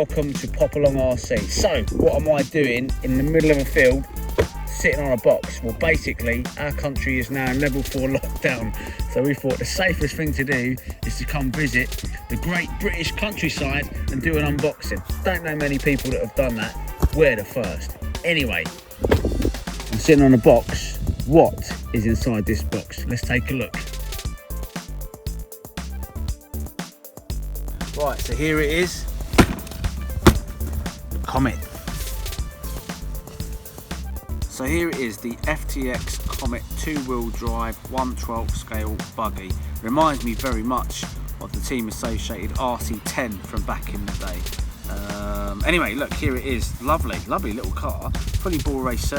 welcome to Pop Along RC. So, what am I doing in the middle of a field, sitting on a box? Well, basically, our country is now in level 4 lockdown. So we thought the safest thing to do is to come visit the great British countryside and do an unboxing. Don't know many people that have done that. We're the first. Anyway, I'm sitting on a box. What is inside this box? Let's take a look. Right, so here it is. The Comet. So here it is, the FTX Comet 2-wheel drive 1/12 scale buggy. Reminds me very much of the team associated RC10 from back in the day. Anyway, look, here it is. Lovely little car. Fully ball race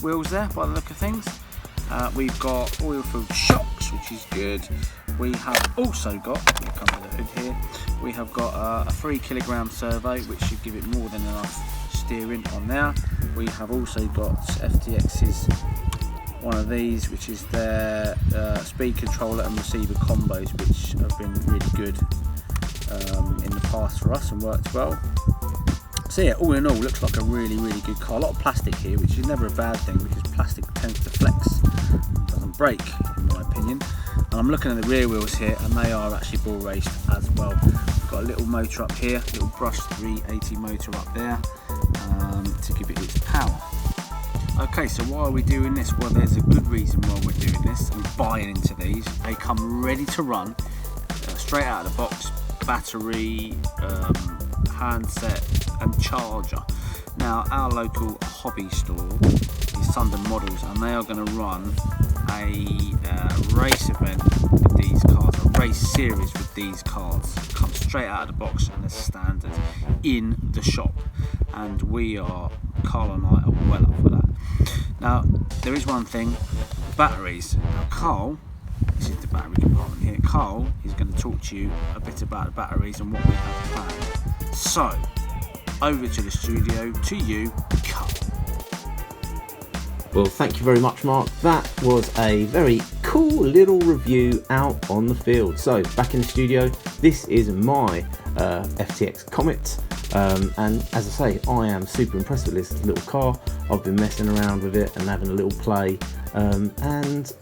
wheels there by the look of things. We've got oil-filled shocks, which is good. We have also got, come to the hood here, we have got a 3 kilogram servo, which should give it more than enough steering on there. We have also got FTX's one of these, which is their speed controller and receiver combos, which have been really good in the past for us and worked well. So yeah, all in all, looks like a really good car. A lot of plastic here, which is never a bad thing because plastic tends to flex and doesn't break, in my opinion. And I'm looking at the rear wheels here, and they are actually ball raced as well. We've got a little motor up here, little brushed 380 motor up there to give it its power. Okay, so why are we doing this? Well, there's a good reason why we're doing this and buying into these. They come ready to run, straight out of the box, battery, handset and charger. Now, our local hobby store is Sundon Models, and they are going to run a race event with these cars, a race series with these cars. Come straight out of the box and as standard in the shop, and Carl and I are well up for that. Now, there is one thing, batteries. Now, Carl, this is the battery compartment here, Carl is going to talk to you a bit about the batteries and what we have planned. So, over to the studio, to you, Carl. Well, thank you very much, Mark. That was a very cool little review out on the field. So, back in the studio, this is my FTX Comet. And as I say, I am super impressed with this little car. I've been messing around with it and having a little play. And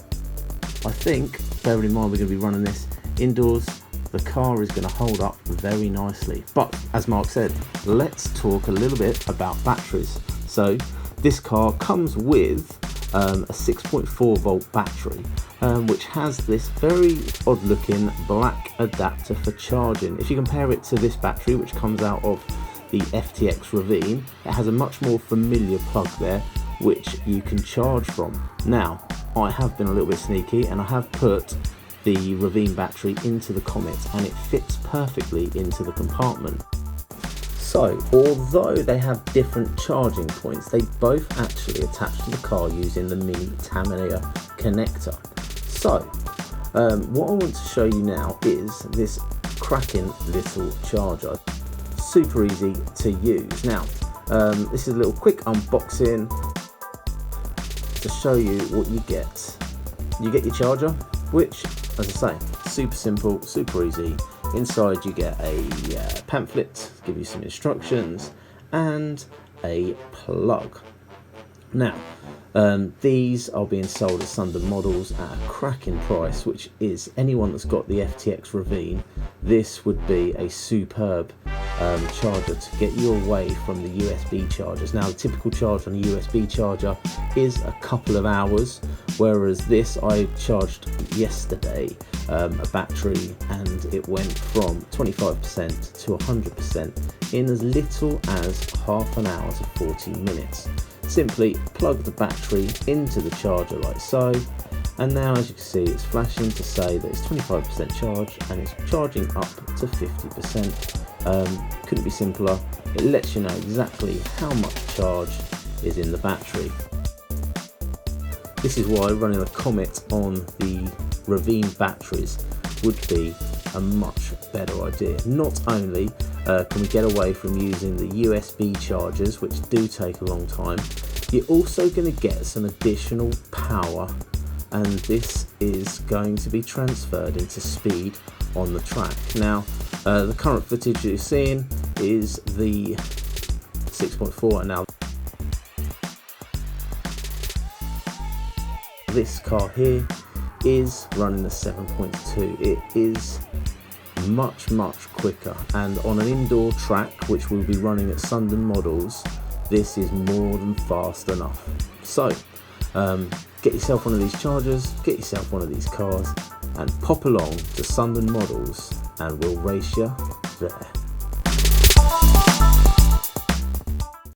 I think, bearing in mind we're going to be running this indoors, the car is going to hold up very nicely. But as Mark said, let's talk a little bit about batteries. So this car comes with a 6.4 volt battery, which has this very odd looking black adapter for charging. If you compare it to this battery, which comes out of the FTX Ravine, it has a much more familiar plug there, which you can charge from. Now, I have been a little bit sneaky and I have put the Ravine battery into the Comet, and it fits perfectly into the compartment. So, although they have different charging points, they both actually attach to the car using the mini Tamiya connector. So, what I want to show you now is this cracking little charger. Super easy to use. Now, this is a little quick unboxing to show you what you get. You get your charger, which, as I say, super simple, super easy. Inside you get a pamphlet, give you some instructions, and a plug. Now, these are being sold as Sundon Models at a cracking price, which is, anyone that's got the FTX Ravine, this would be a superb charger to get you away from the USB chargers. Now, the typical charge on a USB charger is a couple of hours, whereas this I charged yesterday a battery, and it went from 25% to 100% in as little as half an hour to 40 minutes. Simply plug the battery into the charger like so, and now as you can see it's flashing to say that it's 25% charged and it's charging up to 50%. Couldn't be simpler. It lets you know exactly how much charge is in the battery. This is why running a Comet on the Ravine batteries would be a much better idea. Not only can we get away from using the USB chargers, which do take a long time, you're also going to get some additional power, and this is going to be transferred into speed on the track. Now, the current footage you're seeing is the 6.4, and now this car here is running the 7.2. It is much quicker, and on an indoor track which we'll be running at Sundon Models, this is more than fast enough. So get yourself one of these chargers, get yourself one of these cars, and pop along to Sundon Models and we'll race you there.